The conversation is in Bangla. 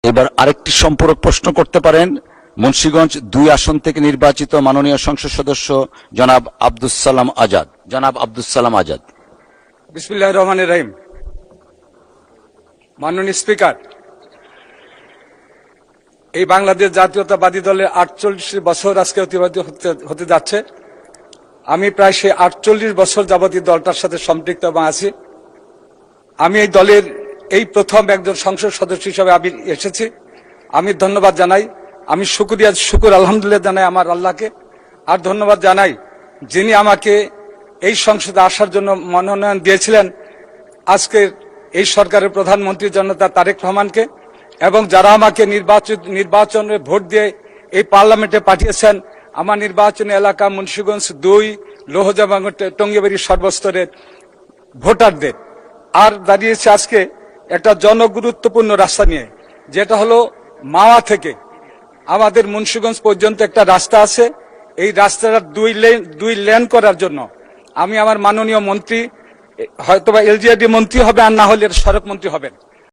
এবার আরেকটি সম্পূরক প্রশ্ন করতে পারেন মুন্সিগঞ্জ 2 আসন থেকে নির্বাচিত মাননীয় সংসদ সদস্য জনাব আব্দুস সালাম আজাদ। জনাব আব্দুস সালাম আজাদ। বিসমিল্লাহির রহমানির রহিম। মাননীয় স্পিকার, এই বাংলাদেশ জাতীয়তাবাদী দলের 48 বছর আজকে অতিবাহিত হতে যাচ্ছে। আমি প্রায় সেই 48 বছর যাবতীয় দলটার সাথে সম্পৃক্ত এবং আছি। আমি এই দলের এই প্রথম একজন সংসদ সদস্য হিসেবে আমি এসেছি। আমি ধন্যবাদ জানাই, আমি শুকুর আলহামদুলিল্লাহ জানাই আমার আল্লাহকে। আর ধন্যবাদ জানাই যিনি আমাকে এই সংসদে আসার জন্য মনোনয়ন দিয়েছিলেন, আজকের এই সরকারের প্রধানমন্ত্রী জনতা তারেক রহমানকে, এবং যারা আমাকে নির্বাচনে ভোট দিয়ে এই পার্লামেন্টে পাঠিয়েছেন, আমার নির্বাচনী এলাকা মুন্সিগঞ্জ 2, লৌহজং, টঙ্গিবাড়ি সর্বস্তরের ভোটারদের। আর দাঁড়িয়েছে আজকে একটা জনগুরুত্বপূর্ণ রাস্তা নিয়ে, যেটা হলো মাওয়া থেকে আমাদের মুন্সিগঞ্জ পর্যন্ত একটা রাস্তা আছে। এই রাস্তাটা 2 লেন করার জন্য আমি আমার মাননীয় মন্ত্রী, হয়তোবা এলজিআরডি মন্ত্রী হবে আর না হলে সড়ক মন্ত্রী হবেন,